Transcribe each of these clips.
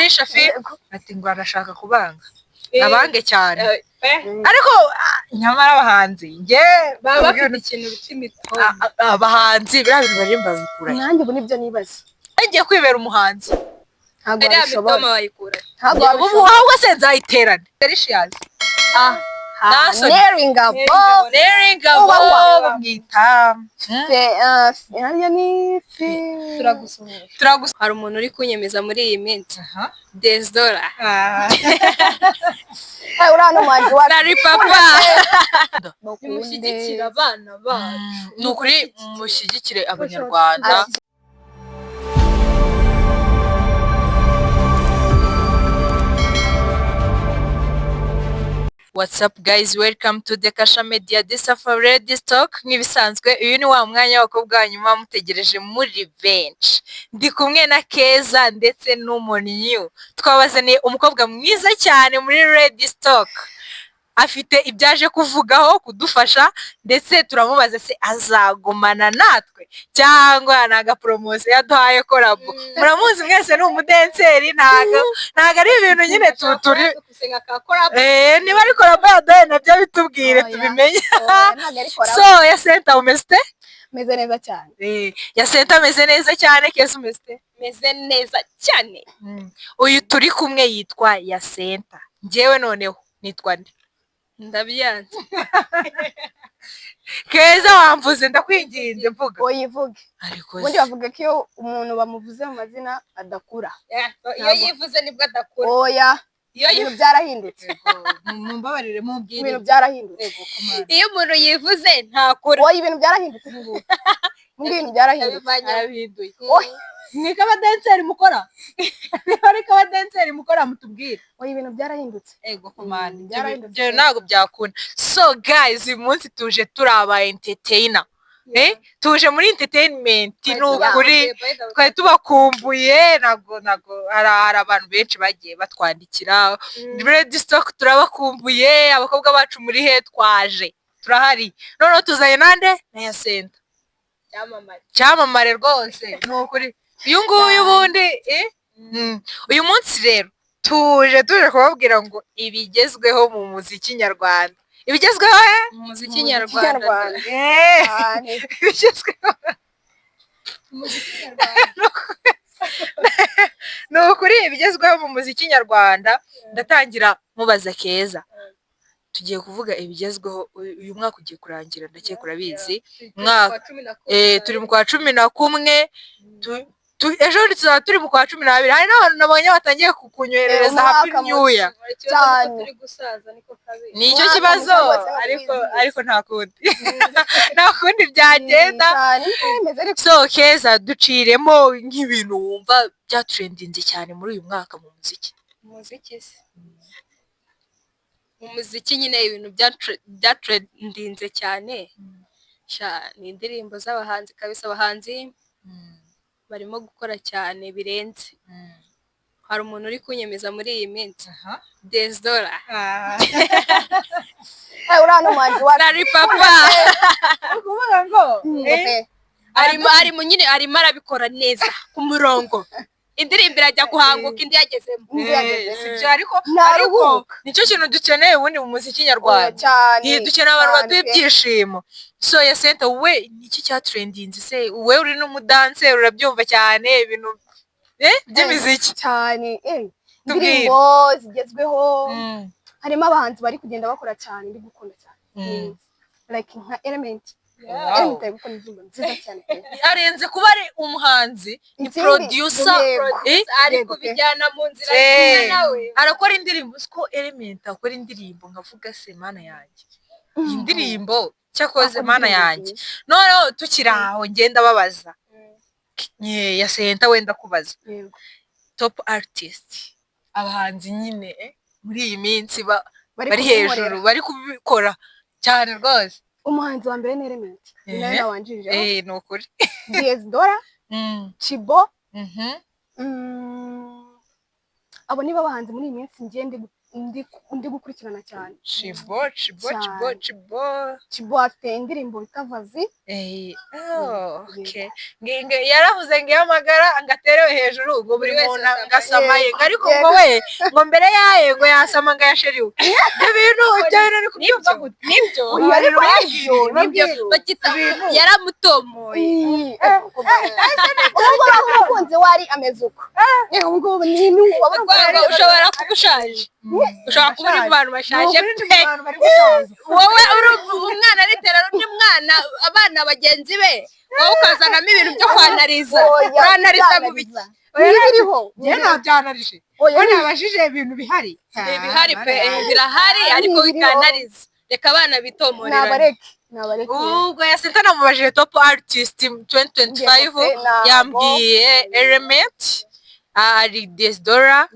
muri shafi ati ngo arashaka kubanga abange cyane ariko nyamara abahanzi nge baba bafite ikintu cy'imitobe abahanzi biriya bintu barimba bikura nanjye ubu nibyo nibaza agiye kwibera umuhanzi ntabwo ariya wabishobora mitoma bayikura ntabwo ubu wabishobora ahubwo se nzayiterane delicious neringabo neringabo bamwita hariya ni fi turagusuhuje hari umuntu uri kunyemeza muri iyi minsi Desdora uriya ni umuhanzi wacu Sari papa nimushyigikira abana bacu ni ukuri mushyigikire abanyarwanda What's up guys, welcome to the Kasha Media Disafa Ready Stock. Nk'ibisanzwe uyu ni wa mwanya w'abakobwa hanyuma mutegereje muri bench. Ndi kumwe na Keza ndetse n'Umunyu. Twabazaniye umukobwa mwiza cyane muri Ready Stock. Afite ibyaje kuvugaho kudufasha ndetse turamubaza se azagumana natwe cyangwa naga promotion yaduhaye korabo. Muramuzi mwese ni umudenseri ntago ari ibintu nyine turi niba ari korabo yaduhaye nabyo bitubwire tubimenye. So ya Senta umeste meze neza cyane ya Senta meze neza cyane Keza umeste meze neza cyane uyu turi kumwe yitwa ya Senta njyewe noneho nitwa nde ndabyanze Keza wamvuze ndakwinginze mvuga oyivuge ariko ubundi bavuga ko iyo umuntu bamuvuze mu mazina adakura iyo yivuze nibwo adakura oya ibintu byarahindutse mumbabarire mubwire ibintu byarahindutse iyo umuntu yivuze ntakura oya ibintu byarahindutse ibintu byarahindutse arabihinduye mwika abadenseri mukora niba ariko abadenseri mukora mutubwire oya ibintu byarahindutse ego komanda ibyo ntabwo byakunda. So guys uyu munsi tuje turi aba entertainer tuje muri entertainment n'ukuri twari tubakumbuye ntabwo hari abantu benshi bagiye batwandikira Ready Stock turabakumbuye abakobwa bacu muri he twaje turahari noneho tuzanye nande na ya Senta cyamamare rwose n'ukuri uyu nguyu ubundi uyu munsi rero tuje kubabwira ngo ibigezweho mu muziki nyarwanda ibigezweho mu muziki nyarwanda ibigezweho ni ukuri ibigezweho mu muziki nyarwanda ndatangira mubaza Keza tugiye kuvuga ibigezweho uyu mwaka ugiye kurangira ndakeka urabizi turi mu kwa 11 ejo tuzaba turi mu kwa 12 hari n'abantu nabonye batangiye kunyoherereza happy new year ni icyo kibazo ariko nta kundi byagenda. So Keza duciremo nk'ibintu wumva byatrendinze cyane muri uyu mwaka mu muziki mu muziki nyine ibintu byatrendinze cyane ni indirimbo z'abahanzi kabisa abahanzi barimo gukora cyane birenze hari umuntu uri kunyemeza muri iyi minsi Desdora uriya ni umuhanzi wacu Sari papa kuvuga ngo arimo arabikora neza ku murongo indirimbo irajya guhanguka indi yagezemo sibyo ariko nicyo kintu dukeneye ubundi mu muziki nyarwanda dukeneye abantu baduha ibyishimo. So ya Senta we niki cyatrendinze se we uri n'umudanse urabyumva cyane ibintu by'imiziki cyane indirimbo zigezweho harimo abahanzi bari kugenda bakora cyane ndi gukunda cyane like nka Element ari gukora indirimbo nziza cyane arenze kuba ari umuhanzi ni producer ari kubijyana mu nzira nawe arakora indirimbo siko Element akora indirimbo nkavuga se mana yanjye iyi ndirimbo cyakoze mana yanjye noneho tukiri aho ngenda babaza ya Senta wenda kubaza top artist abahanzi nyine muri iyi minsi bari hejuru bari kubikora cyane rwose umuhanzi wa mbere ni Element ni nawe nawanjirije ni ukuri Desdora Chibo abo niba abahanzi muri iyi minsi ndi gukurikirana cyane. Chibo. Chibo afite indirimbo bita Vazi. Okay. Yaravuze ngo yamagara ngaterewe hejuru ngo buri muntu ngasamaye ariko ngo we ngo mbere yaye ngo yasama ngo yasheriwe. Ibyo bintu ari kubyumva gute? Nibyo bakita yaramutomoye. Ubwo bakunze wari ameze uko. Ubwo ni ushobora kuba ushaje. Ushobora kuba uri mu bantu bashaje pe. Wowe uri umwana aritera undi mwana abana bagenzi be wowe ukazanamo ibintu byo kwanariza mu biki biriho. Njye nabyanarije nabajije ibintu bihari pe birahari ariko bikanariza. Reka abana bitomorera. ubwo yasinta namubajije top artist 2025 yambwiye Element, hari Desdora,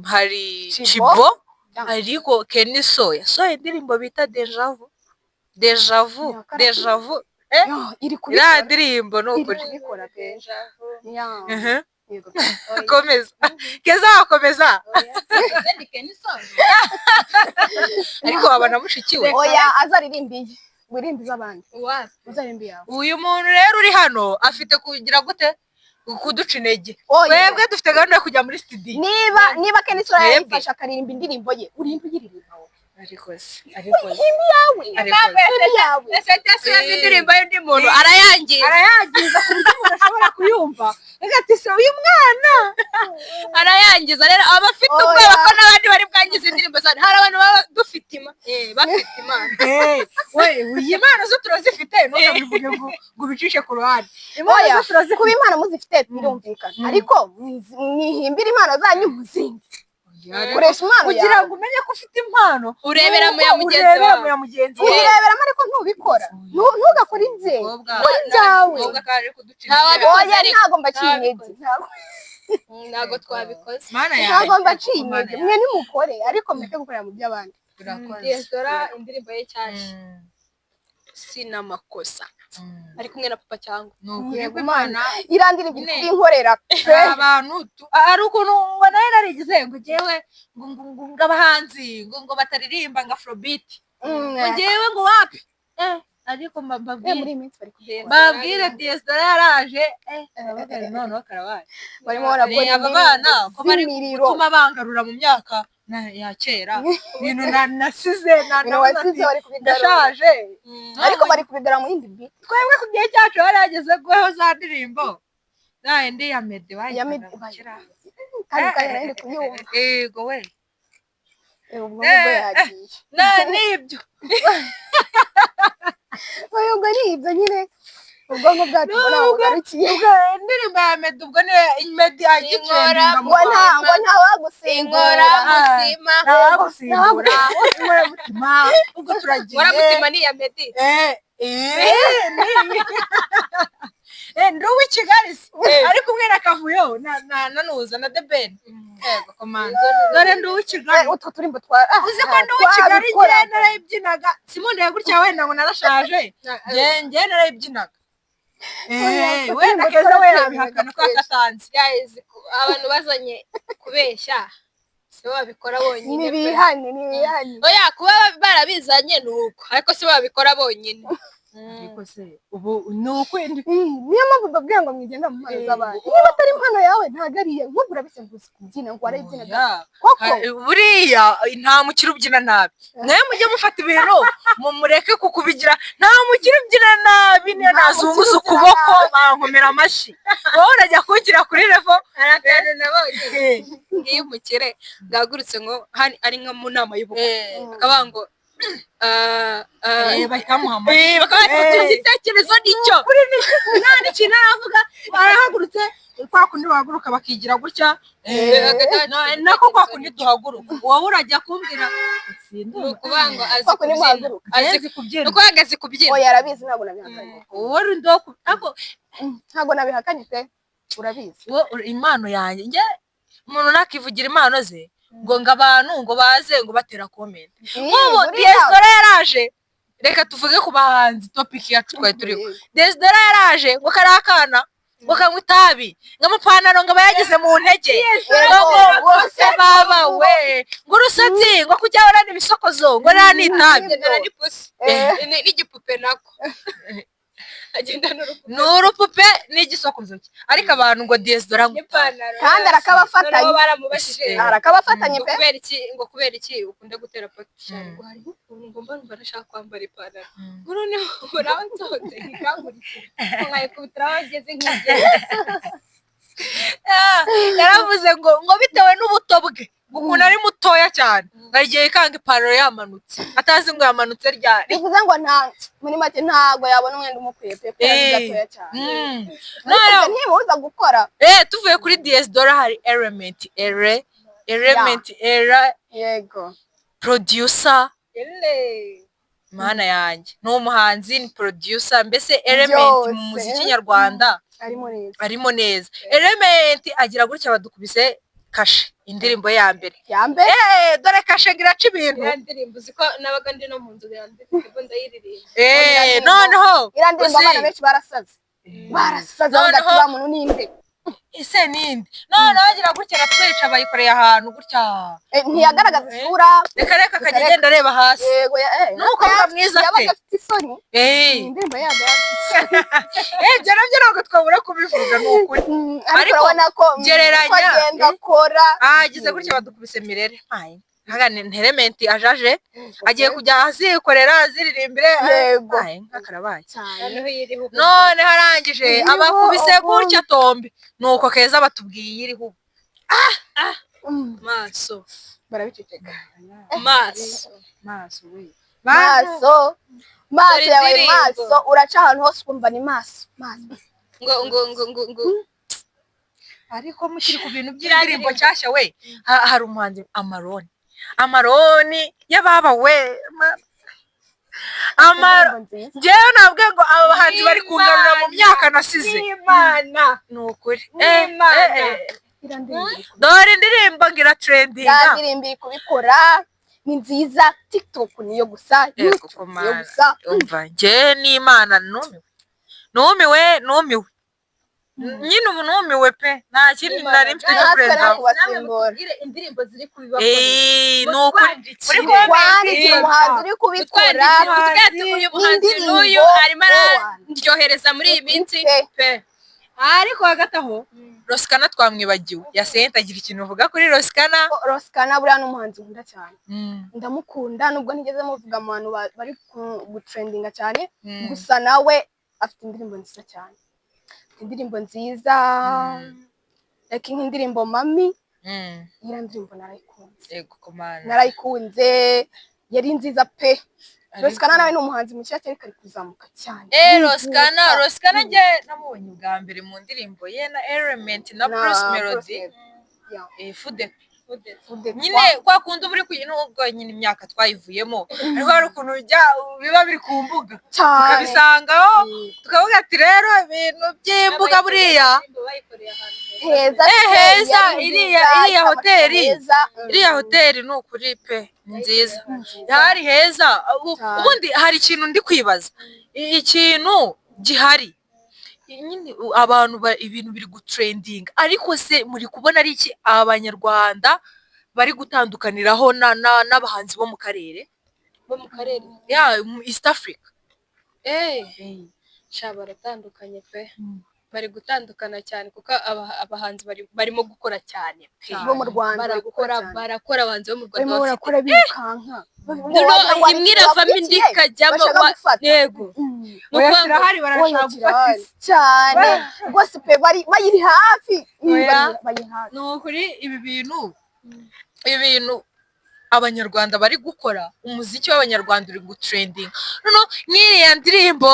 hari Chibo, ariko Kenny Soya indirimbo bita Deja Vu iriya ndirimbo ni ukuri. Komeza Keza wakomeza ariko wabona mushikiwe oya azaririmbiye wirimbiza abandi uzaririmbi yawe. Uyu muntu rero uri hano afite kugira gute kuduca intege. Twebwe dufite gahunda yo kujya muri studio. Niba Kenny Soya yifasha akaririmba indirimbo ye urimba uyiririmba wowe. Ariko indirimbo y'undi muntu arayangiza ku buryo umuntu ashobora kuyumva agati se uyu mwana arayangiza. Rero abafite ubwoba ko n'abandi bari bwangiza indirimbo zane hari abantu baba bafite imana iyi mpano zo turazifite ntukabivuge ngo ubicishe ku ruhande. Kuba impano muzifite birumvikana ariko mwihimbira impano zanyu muzingi. Koresha impano kugira ngo umenye ko ufite impano urebera mu ya mugenzi wawe. Uyireberamo ariko ntubikora. Ntugakore inze byawe. Ntabwo mbaciye intege. Ntabwo twabikoze. Ntabwo mbaciye intege. Mwe nimukore ariko mureke gukorera mu by'abandi. Desdora indirimbo ye cyane sinamakosa ari kumwe na papa cyangwa yego Imana irandira inkorera abantu ari ukuntu ngo nawe narigize ngo jewe ngo abahanzi ngo bataririmba ngo Afrobeat ngo jewe ngo wapi ariko babwire Desdora yaraje none karabaye barimo barakora abana ko bari gutuma bangarura mu myaka ya kera ibintu nasize ndashaje ariko bari kubigara mu yindi beat. Twebwe ku gihe cyacu barageze guheho za ndirimbo ndi ya Meddy bayikira kandi kuyumva yego we ubwo yagiye nibyo ubwo nibyo nyine ubwonko bwacu bugarukiye indirimbo ya Meddy ubwo ni Meddy agikora ngo nta wagusimbura mutima ubwo turagiye mutima ni ya Meddy ndi uw'i Kigali ari kumwe na Kavuyo nanuza na The Ben. Yego komanda dore ndi uw'i Kigali utwo turimbo uzi ko ndi uw'i Kigali njye narayibyinaga simundeye gutya wenda ngo narashaje njye narayibyinaga wenda Keza we yabihakana ko akatanze. Abantu bazanye kubeshya si babikora bonyine. Nibihane oya kuba barabizanye nuko ariko si babikora bonyine. Ariko se ubu nuko niyo mpamvu babwiye ngo mwigenda mu mpano z'abandi. Niba atari impano yawe ntabwo ariye nk'ubwo urabise ngo kubyina ngo warayibyinaga koko buriya nta mukiri ubyina nabi. Nawe mujye mufata ibintu mureke kukubigira nta mukiri ubyina nabi niyo nazunguza ukuboko bankomera amashyi wowe urajya kugira kuri level arakana nabonye ngiye umukire bwagurutse ngo ari nka mu nama y'ubukwe akavuga ngo bakamuha igitekerezo nicyo nta n'ikintu aravuga barahagurutse kwa kundi bahaguruka bakigira gutya nako kwa kundi duhaguruka wowe urajya kumbwira ni ukuvuga ngo azi kubyina nuko ahagaze kubyina oya arabizi ntabwo nabihakanye wowe ntabwo nabihakanye pe urabizi impano yanjye njye umuntu nakivugira impano ze ngo abantu ngo baze ngo batera comment ubu Desdora yaraje reka tuvuge ku bahanzi topic yacu twari turiho Desdora yaraje ngo karakana bakanywa itabi ng'amapantaro ngo aba yageze mu ntege bose baba we ngo urusatsi ngo kujya urana ibisokozo ngo rero ni itabi agendana n'ipusi n'igipupe nako n'urupupe n'igisokozo cye ariko abantu ngo diyesdora n'ipantaro kandi arakabafatanye baramubashije arakabafatanye pe kubera iki ukunda gutera paki cyane ngo hari ukuntu ngomba numva nashaka kwambara ipantaro ngo noneho uraho nsohotse ntikankurikire nkayikubitira aho ageze nk'igihe yaravuze ngo bitewe n'ubuto bwe ukuntu ari mutoya cyane agiye kanga ipantaro yamanutse atazi ngo yamanutse ryari bivuze ngo muri make ntago yabona umwenda umukwiye pe ari gatoya cyane none ntimuza gukora tuvuye kuri diyesdora hari element era yego producer mana yanjye ni umuhanzi ni producer mbese element mu muziki nyarwanda arimo neza element agira gutya badukubise kashe indirimbo ya mbere dore kashe ngiraca ibintu indirimbo ziko nabaga ndi no mu nzu yandirimbo ndayiririmba noneho irandirimbo abana benshi barasaze bagati ba muntu ninde ise ninde noneho agira gutya aratwica bayikoreye ahantu gutya ntiyagaragaza isura reka akagenda areba hasi nuko mwiza yabaga afite isoni indirimbo yabo ibyo nabyo ntabwo twabura kubivuga ni ukuri ariko urabona ko agenda akora agize gutya badukubise mirere nterementi ajaje agiye kujya hasi yikorera aziririmbire nk'akarabaye none harangije abakubise gutya tombe nuko keza batubwiye iriho maso barabiceceka maso yabaye maso uraca ahantu hose ukumva ni maso ngo ariko mukiri ku bintu by'indirimbo nshyashya we hari umuhanzi amaroni y'ababa we njyewe nabwo ngo aba bahanzi bari kungarura mu myaka nasize ni ukuri dore indirimbo ngira trendinga indirimbo iri kubikora ni nziza tiktok niyo gusa youtube niyo gusa umva njye n'Imana numiwe nyine ubu numiwe pe nta kindi nari mfite cyo kurenda indirimbo ziri kubibakora ni ukuri kwandikira umuhanzi uri kubikora uyu muhanzi n'uyu arimo araryohereza muri iyi minsi pe ariko hagati aho Roskana twamwibagiwe yasente agira ikintu uvuga kuri Roskana buriya ni umuhanzi nkunda cyane ndamukunda nubwo ntigeze muvuga mu bantu bari gutrendinga cyane gusa nawe afite indirimbo nziza cyane indirimbo nziza nk'indirimbo mami iriya ndirimbo narayikunze yari nziza pe Roskana nawe ni umuhanzi mushyashya ariko ari kuzamuka cyane Roskana njye namubonye ubwa mbere mu ndirimbo ye na Element na Bruce Melody nyine kwa kundi uba uri kuyi n'ubwo nyine imyaka twayivuyemo ariko hari ukuntu biba biri ku mbuga tukabisangaho tukavuga ati rero ibintu by'imbuga buriya heza iriya hoteli ni ukuri pe ni nziza hari heza ubundi hari ikintu ndi kwibaza ikintu gihari abantu ibintu biri gutrendinga ariko se muri kubona ari iki abanyarwanda bari gutandukaniraho n'abahanzi bo mu karere East Africa baratandukanye pe bari gutandukana cyane kuko abahanzi barimo gukora cyane bo mu Rwanda barakora abahanzi bo mu Rwanda barakora birukanka imwe iravamo indi ikajyamo yego barahari barashaka gufata cyane rwose pe bayiri hafi ni ukuri ibi bintu abanyarwanda bari gukora umuziki w'abanyarwanda uri gutrendinga noneho nk'iriya ndirimbo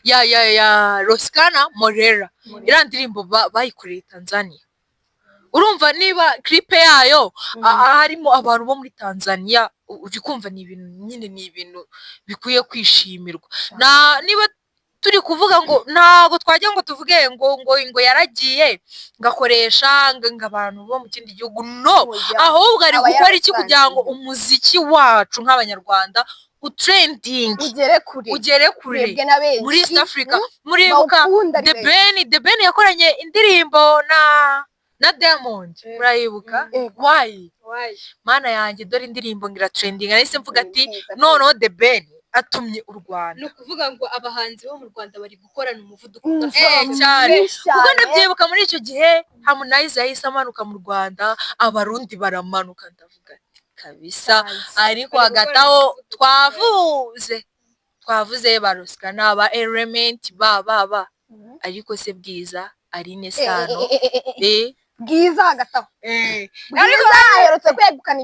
ya Roskana Morera iriya ndirimbo bayikoreye Tanzania urumva niba clipe yayo harimo abantu bo muri Tanzania uri kumva ni ibintu bikwiye kwishimirwa niba turi kuvuga ngo ntago twajya ngo tuvuge ngo yaragiye ngakoresha ngo abantu bo mu kindi gihugu no ahubwo ari gukora iki kugira ngo umuziki wacu nk'abanyarwanda utrending ugere kure ugere kure urebwe na benshi muri East Africa. Muribuka bawukunda ari The Ben yakoranye indirimbo na Diamond, murayibuka? Why? Mana yanjye dore indirimbo ngira trending, nahise mvuga ati noneho The Ben atumye u Rwanda. ni ukuvuga ngo abahanzi bo mu Rwanda bari gukorana umuvuduko cyane kuko ndabyibuka muri icyo gihe Harmonize yahise amanuka mu Rwanda, abarundi baramanuka, ndavuga ati kabisa. Ariko hagati aho twavuze barusika n'aba Element ba ariko se Bwiza Aline Sano Bwiza hagati aho ariko aherutse kwegukana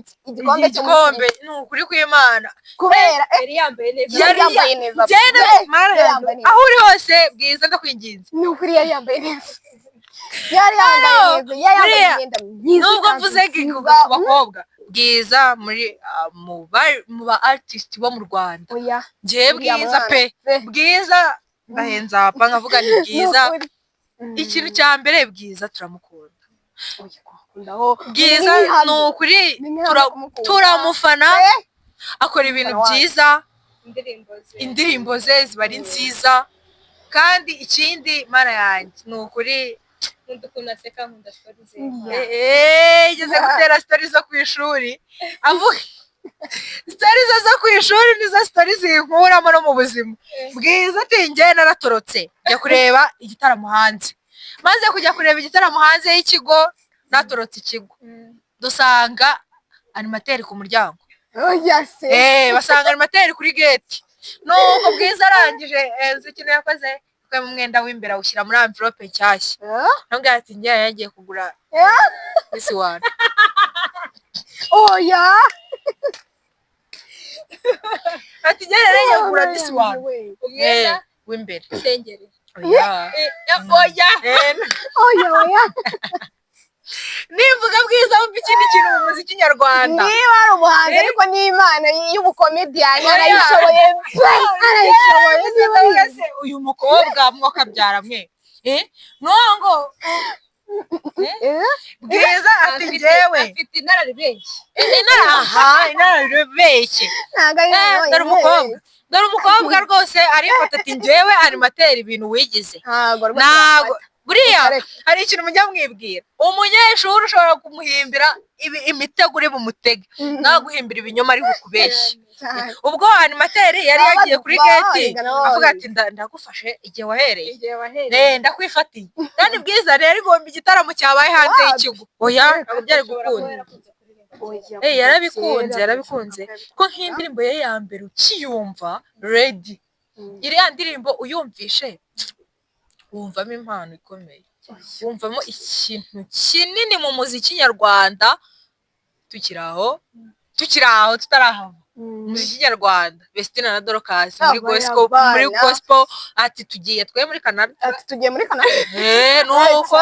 igikombe ni ukuri kw'Imana kubera yari yambaye neza yari yambaye neza aho uri hose Bwiza ndakwinginze. ni ukuri yari yambaye neza yari yambaye imyenda myiza nubwo mvuze ku bakobwa Bwiza muri mu ba artist bo mu Rwanda, njye Bwiza pe Bwiza ndahenza apa nkavuga ni Bwiza. Ikintu cya mbere Bwiza turamukunda, Bwiza ni ukuri turamufana, akora ibintu byiza, indirimbo ze ziba ari nziza. Kandi ikindi mana yanjye ni ukuri nkunda aseka, nkunda story ze. igeze gutera story zo ku ishuri, avuga story zo ku ishuri nizo story zinkuramo no mu buzima. Bwiza ati njye naratorotse njya kureba igitaramo hanze, maze kujya kureba igitaramo hanze y'ikigo, natorotse ikigo, dusanga animateri ku muryango. Basanga animateri kuri gate. Nuko Bwiza arangije ikintu yakoze mu mwenda w'imbere awushyira muri envelope nshyashya. Nambwira ati njye yagiye kugura Miss One. Ati njye yagiye kugura Miss One umwenda w'imbere sengeri. Nivuga Bwiza wumva ikindi kintu mu muziki nyarwanda, niba ari umuhanzi ariko n'Imana y'ubukomediyani arayishoboye arayishoboye. uyu mukobwa mwakabyara mwe nongo Bwiza ati njyewe afite inararibeshye inararibeshye. Dore umukobwa rwose arifata ati njyewe animateri ibintu wigize ntabwo. Buriya hari ikintu mujya mwibwira, umunyeshuri ushobora kumuhimbira imitego uri bumutege, naguhimbira ibinyoma ari bukubeshye. ubwo animateri yari yagiye kuri gate avuga ati ndagufashe igihe wahereye ndakwifatiye. kandi Bwiza rero igomba igitaramo cyabaye hanze y'ikigo, oya ntabwo byari gukunda. yarabikunze ko nk'indirimbo ye ya mbere ukiyumva Ready, iriya ndirimbo uyumvishe wumvamo impano ikomeye, wumvamo ikintu kinini mu muziki nyarwanda. tukiri aho tutarahava umuziki nyarwanda. Bestina na Dorcas muri gospel ati tugiye muri Canada, nuko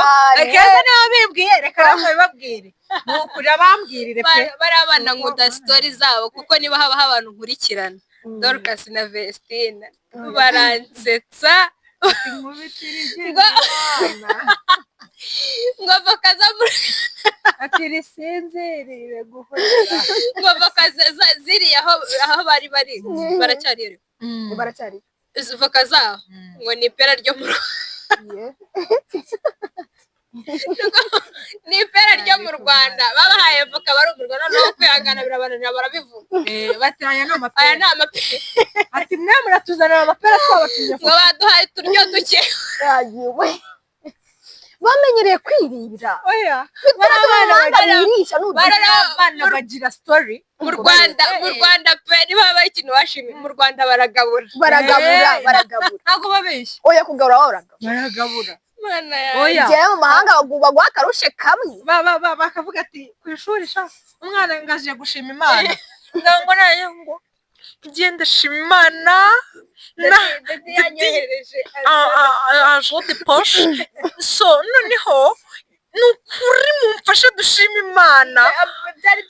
Keza niba bimbwiye reka namwe bibabwire, nukuri abambwirire pe bari abana nkunda story zabo, kuko niba habaho abantu nkurikirana Dorcas na Bestina baransetsa ngo voka atirisinzirire ngo voka ziri aho bari baracyari voka zaho ngo ni ipera ryo mu ni ipera ryo mu Rwanda, babahaye voka barumirwa, noneho kwihangana birabananira barabivuga. bati aya ni amapera ati mwe muratuzanira amapera twabatumye ngo baduhaye turyo duke. bamenyereye kwirira, abana bagira story. mu Rwanda pe niba habaye ikintu bashimye mu Rwanda baragabura ntabwo babeshya, oya kugabura baragabura. njyewe mu mahanga baguha akarushe kamwe bakavuga ati ku ishuri umwana ngaje gushima Imana, ngo nayo ngo genda shima Imana yanyohereje ajote poche. So noneho nukuri mumfashe dushima Imana. byari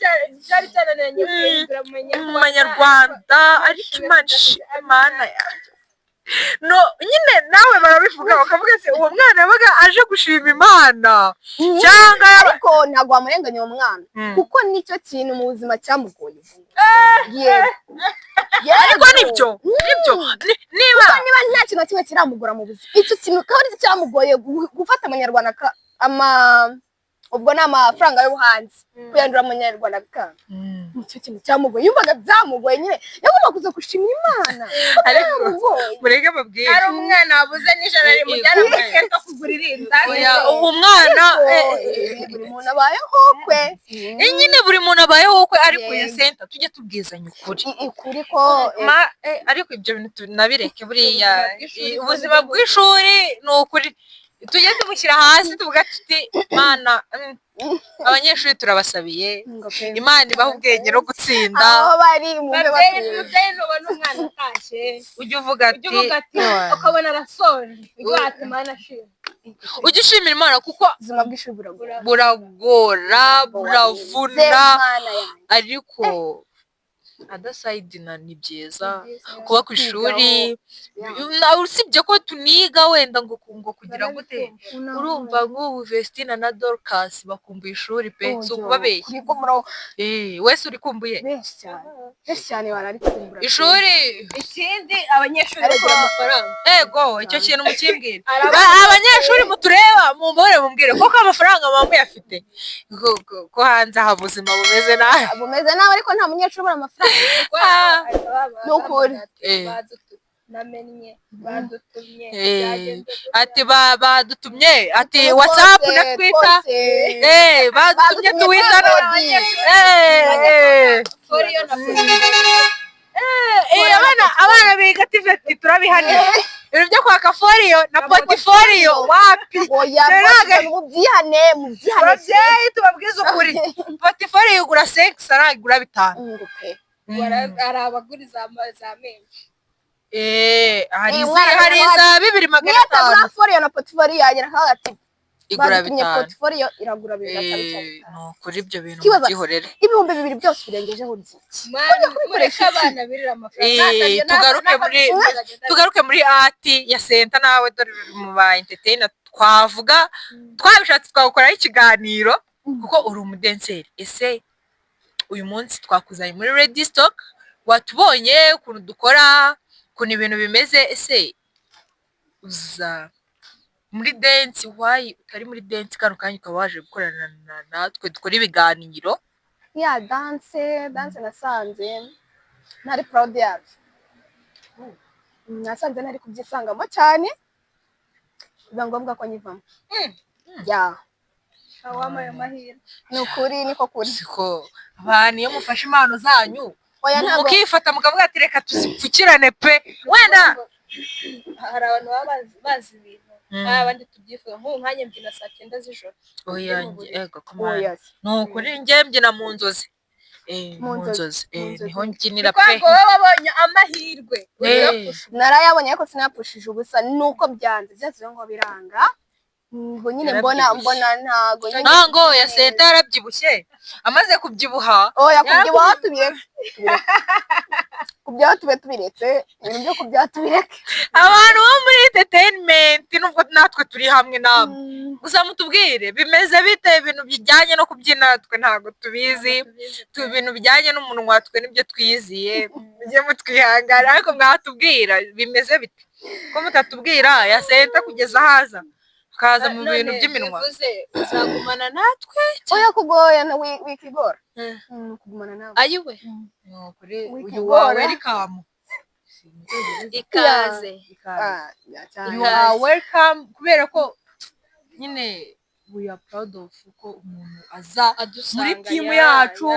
byananiranye kwinjira mu Banyarwanda, ariko Imana yanjye no nyine nawe barabivuga bakavuga se uwo mwana yabaga aje gushima Imana cyangwa ariko ariko ntabwo wamurenganya uwo mwana kuko nicyo kintu mu buzima cyamugoye. ariko nibyo niba nta kintu kimwe kiramugora mu buzima, icyo kintu kandi cyamugoye gufata amanyarwanda ubwo ni amafaranga y'ubuhanzi kuyandura amanyarwanda bikanga. Nicyo kintu cyamugoye, yumvaga byamugoye nyine yagomba kuza gushimira Imana. ariko mureke babwire hari umwana wabuze n'ijana rimujyana muri kenta kugura irindazi. umwana buri muntu abayeho kwe nyine buri muntu abayeho kwe, ariko ya senta tujye tubwizanya ukuri ukuri ko ariko ibyo bintu tunabireke buriya ubuzima bw'ishuri ni ukuri tujye tumushyira hasi tuvuga tuti Mana abanyeshuri turabasabiye Imana ibaha ubwenge no gutsinda aho bari mu byo mubyeyi nubona umwana atashye ujye uvuga ati ukabona arasoje ujye ati Mana shima, ujye ushimira Imana kuko ubuzima bw'ishuri buragora buravuna, ariko adasayidina ni byiza kuba ku ishuri. Usibye ko tuniga wenda ngo kugira gute, urumva nk'ubu Vestina na Dorcas bakumbuye ishuri pe, si ukubabeshya. Wese uri kumbuye benshi cyane bararikumbura ishuri. ikindi abanyeshuri bagira amafaranga. Ego icyo kintu mukimbwira, abanyeshuri mutureba mumbwire koko amafaranga mama yafite ko hanze aha ubuzima bumeze nabi ariko nta munyeshuri ubona amafaranga. Nukuri namenye badutumye ati badutumye ati WhatsApp na Twitter badutumye Twitter abana biga TVET turabihanira ibintu byo kwaka foriyo na portfolio wapi mubyihane babyeyi tubabwiza ukuri portfolio igura 5 saranga igura 5 hari abaguriza za menshi hari za 2,500 foriyo na portfolio yagera kaga ati igura 5 portfolio iragura 2,500. no kuri ibyo bintu byihorere ibihumbi 2 byose birengejeho byiki mureka abana birira amafaranga. tugaruke muri ati ya senta nawe dore mu ba entertainer twavuga twabishatse twagukoraho ikiganiro kuko uri umudenseri. Ese uyu munsi twakuzanye muri Ready Stock, watubonye ukuntu dukora ukuntu ibintu bimeze, ese uza muri dance why utari muri dance kano kanya ukaba waje gukorana natwe dukora ibiganiro? dance nasanze ntari proud yabyo, nasanze ntari kubyisangamo cyane, biba ngombwa ko nyivamo. Wamaye amahirwe. Ni ukuri niko kuri siko abantu iyo mufashe impano zanyu mukifata mukavuga ati reka tuzipfukirane pe. Wenda hari abantu baba bazi ibintu abandi tubyifuza, nk'ubu nkanjye mbyina saa 9 z'ijoro. Ego komana ni ukuri njye mbyina mu nzozi niho mbyinira pe. Kuko wowe wabonye amahirwe narayabonye ariko sinapushije ubusa, nuko byanze ngo biranga ngo nyine mbona ntago ya senta yarabyibushye, amaze kubyibuha kubyibuha tubiretse ibintu byo kubyibuha tubireke. Abantu bo muri entertainment nubwo natwe turi hamwe namwe gusa mutubwire bimeze bite ibintu bijyanye no kubyina, twe ntago tubizi, ibintu bijyanye n'umunwa twe nibyo twiyiziye, mujye mutwihangana ariko mwatubwira bimeze bite ko mutatubwira ya senta kugeza haza kaza mu bintu by'iminwa. Uzagumana natwe oya kugoya na wikigora kugumana nawe ayiwe no kuri uyu wawe welcome ikaze you are welcome kubera ko nyine we are proud of ko umuntu aza muri team yacu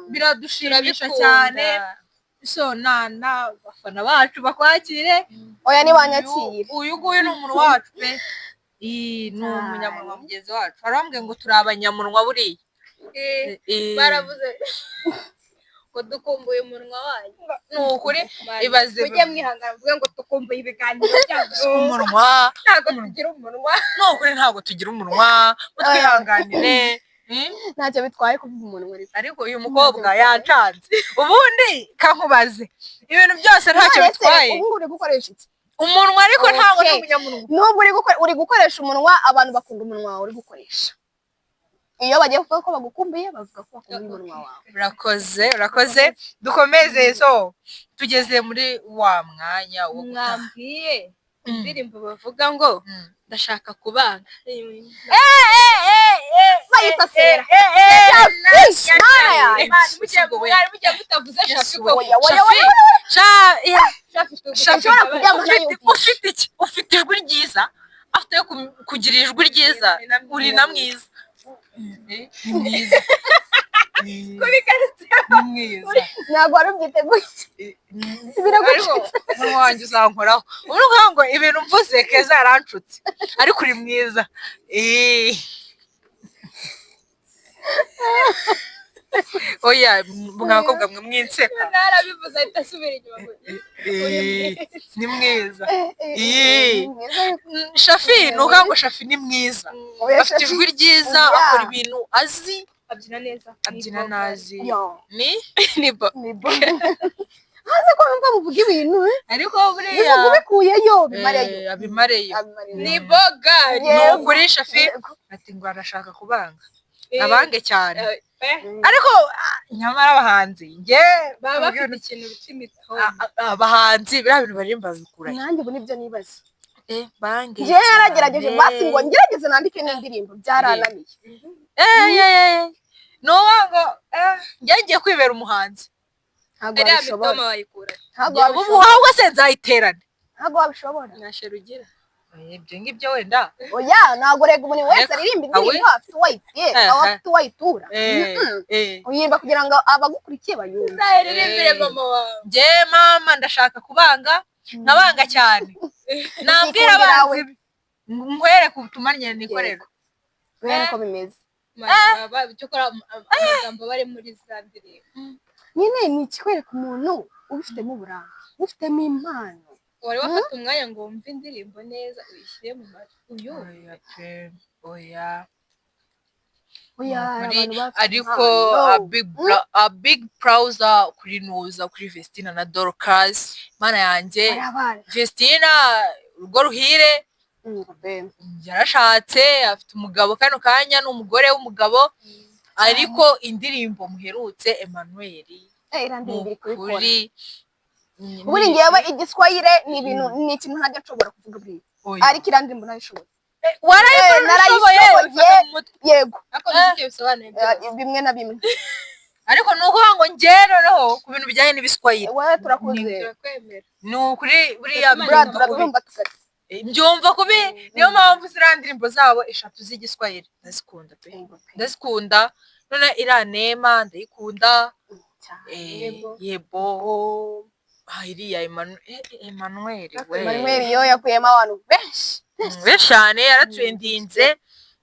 biradushimisha cyane. So na bafana bacu bakwakire oya ni banyakire. Uyu nguyu ni umuntu wacu pe, ni umunyamunwa mugenzi wacu. Arambwiye ngo turi abanyamunwa buriya baravuze ko dukumbuye umunwa wanyu. Ni ukuri ibaze mujye mwihangana mvuge ngo tukumbuye ibiganiro byacu. Umunwa ntabwo tugira umunwa. Ni ukuri ntabwo tugira umunwa, mutwihanganire. Ntacyo bitwaye kuvuga umunwa ariko uyu mukobwa yancanze. Ubundi kankubaze ibintu byose ntacyo bitwaye. Ubu uri gukoresha iki? Umunwa ariko ntabwo ari umunyamunwa. Nubwo uri gukoresha umunwa abantu bakunda umunwa wawe uri gukoresha. iyo bagiye kuvuga ko bagukumbuye bavuga ko bakumbuye umunwa wawe. urakoze dukomeze. So tugeze muri wa mwanya wo mwambwiye indirimbo bavuga ngo ndashaka kubanga bayita sera mujya mutavuze shafi ko ufite ijwi ryiza, afite kugira ijwi ryiza, uri na mwiza. Ni mwiza ntabwo wari ubyiteguye biragushitse wanjye uzankoraho uvuga ngo ibintu mvuze Keza yaranshutse ariko uri mwiza. Oya mwakobwa mwe mwinseka narabivuze ahita asubira inyuma ni mwiza. Shafi nuvuga ngo Shafi ni mwiza, afite ijwi ryiza, akora ibintu azi, abyina neza, abyina nazi. nibo haze ko mva muvuga ibintu ariko buriya ubikuyeyo bimareyo abimareyo nibo gari nukuri Shafi ati ngo arashaka kubanga abange cyane, ariko nyamara abahanzi nge baba bafite ikintu bita imitobe. abahanzi biriya bintu baririmba bikura. nanjye ubu nibyo nibaza bange nge yaragerageje basi ngo ngerageze nandike n'indirimbo byarananiye nuba ngo nge ngiye kwibera umuhanzi ntabwo ariya wabishobora mitoma wayikura ahubwo se nzayiterane ntabwo wabishobora ntashero ugira ibyo ngibyo wenda oya ntabwo rega umuntu wese aririmba indirimbo afite uwo ayitiye aho afite uwo ayitura uyimba kugira ngo abagukurikiye bayumve. nzayiririmbire mama wawe nge mama ndashaka kubanga nkabanga cyane nabwira abanzi nkwereke ubutumanye nikorera kubera ko bimeze cyokora amagambo bari muri za ndirimbo nyine ni ikikwereka umuntu ubifitemo uburanga ubifitemo impano. wari wafata umwanya ngo wumve indirimbo neza uyishyire mu matwi uyu ariko a big browser kuri Nuza, kuri Vestina na Dorcas. Mana yanjye Vestina urugo ruhire, yarashatse afite umugabo kano kanya n'umugore w'umugabo, ariko indirimbo muherutse Emmanuel kuri buri ngewe igiswahire ni ibintu ni ikintu ntajya nshobora kuvuga buriya ariko irandirimbo nayishobora warayishoboye yego bimwe na bimwe ariko nukuvuga ngo nge noneho ku bintu bijyanye n'ibiswahire wowe turakuze ni ukuri buriya turabyumva tugari mbyumva kubi, niyo mpamvu ziriya ndirimbo zabo 3 z'igiswahire ndazikunda pe, ndazikunda. None iranema ndayikunda, yebo iriya Emmanuel yo yakuyemo abantu benshi cyane,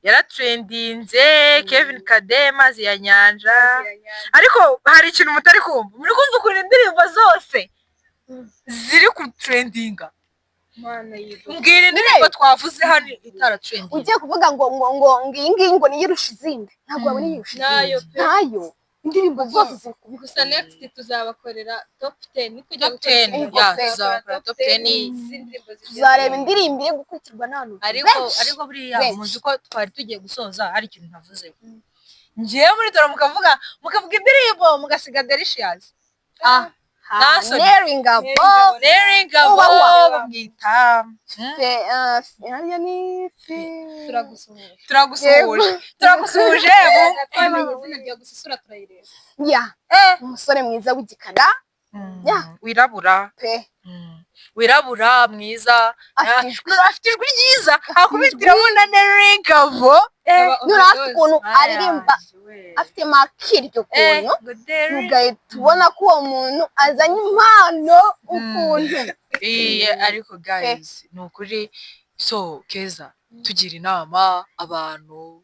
yaratrendinze Kevin Kade, Mazi ya Nyanja. Ariko hari ikintu mutari kumva, muri kumva ukuntu indirimbo zose ziri ku trendinga. mbwira indirimbo twavuze hano itaratrendinga, ugiye kuvuga ngo iyi ngiyi ngo niyo irusha izindi, ntabwo wabona iyirusha izindi nayo indirimbo zose ziri kubikora. Gusa next tuzabakorera top 10 kujya top 10 tuzakora top 10 tuzareba indirimbo iri gukurikirwa n'abantu ariko buriya muzi ko twari tugiye gusoza hari ikintu ntavuze. Ngiye muri dore mukavuga indirimbo mugasiga Delicious Neringabo bamwita turagusuhuje umusore mwiza w'igikara wirabura mwiza afite ijwi ryiza akubitiramo na Neringabo nurafite ukuntu aririmba afite makiryo ukuntu ugahita ubona ko uwo muntu azanye impano ukuntu. Ariko guys ni ukuri so Keza tugira inama abantu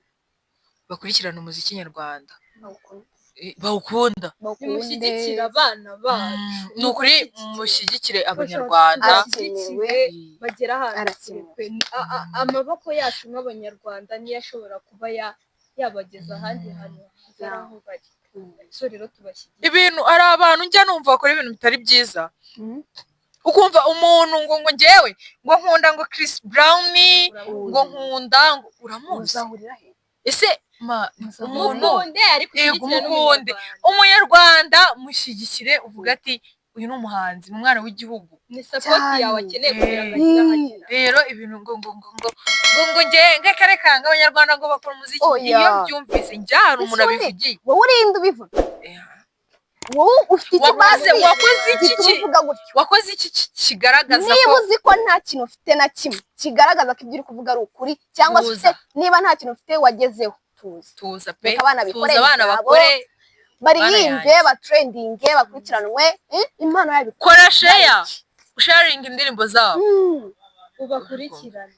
bakurikirana umuziki nyarwanda bawukunda, mushyigikira abana bacu, ni ukuri mushyigikire abanyarwanda bagera ahantu amaboko yacu nk'abanyarwanda niyo ashobora kuba yabageza ahandi hantu hatari aho bari. So rero tubashyigikira ibintu. Hari abantu njya numva bakora ibintu bitari byiza, ukumva umuntu ngo ngewe ngo nkunda ngo Chris Brown ngo nkunda ngo uramuzi ese umuntu mukunde ariko ushyigikire umukunde n'umunyarwanda. umunyarwanda mushyigikire uvuga ati uyu ni umuhanzi ni umwana w'igihugu ni support yawe akeneye kugira ngo agire aho agera. rero ibintu ngo nge kare kanga abanyarwanda ngo bakora umuziki iyo byumvise njyana umuntu abivugiye wowe urinde ubivuga wowe ufite ikibazo wakoze iki kigaragaza niba uzi ko nta kintu ufite na kimwe kigaragaza ko ibyo uri kuvuga ari ukuri cyangwa se niba nta kintu ufite wagezeho tuza pe tuza abana bakore baririmbe batrendinge bakurikiranwe impano yabo kora sharing indirimbo zabo ubakurikirane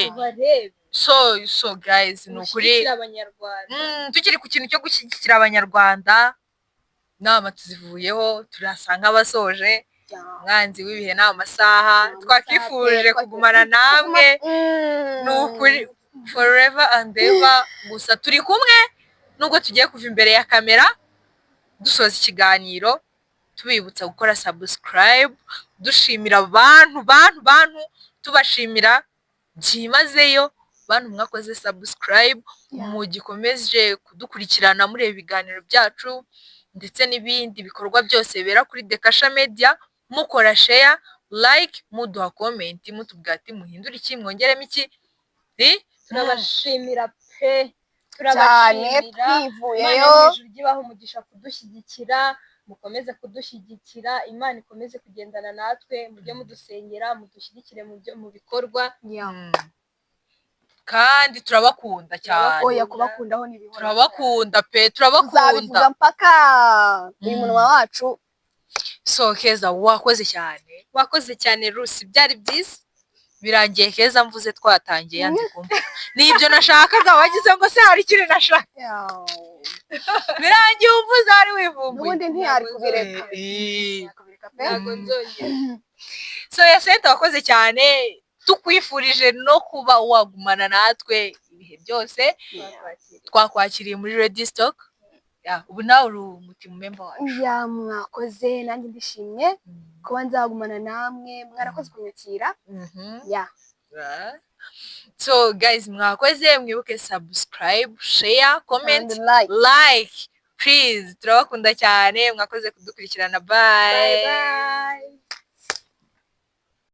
ubarebe so guys ni ukuri tukiri ku kintu cyo gushyigikira abanyarwanda nama tuzivuyeho turasanga abasoje mwanzi w'ibihe nta masaha twakifurije kugumana namwe ni ukuri forever and ever gusa turi kumwe nubwo tugiye kuva imbere ya kamera dusoza ikiganiro tubibutsa gukora subscribe dushimira abantu tubashimira byimazeyo bantu mwakoze subscribe mugikomeje kudukurikirana mureba ibiganiro byacu ndetse n'ibindi bikorwa byose bibera kuri The Kasha Media mukora share like muduha comment mutubwira ati muhindura iki mwongeremo iki turabashimira pe turabashimira twivuyeyo ibaho umugisha kudushyigikira mukomeze kudushyigikira Imana ikomeze kugendana natwe mujye mudusengera mudushyigikire mu bikorwa kandi turabakunda cyane oya kubakundaho n'ibihora turabakunda pe turabakunda mpaka uyu munwa wacu so Keza wakoze cyane Rusi byari byiza birangiye Keza mvuze twatangiye yanze kumva nibyo nashakaga wagize ngo se hari ikindi nashaka birangiye umvuze ari wivumbuye ubundi ntiyari kubireka ntabwo nzongera so Yasente wakoze cyane tukwifurije no kuba wagumana natwe ibihe byose twakwakiriye muri Ready Stock ubu nawe uri umutima member wacu mwakoze nanjye ndishimye kuba nzagumana namwe mwarakoze kunyakira so guys mwakoze mwibuke subscribe share comment like please turabakunda cyane mwakoze kudukurikirana bye.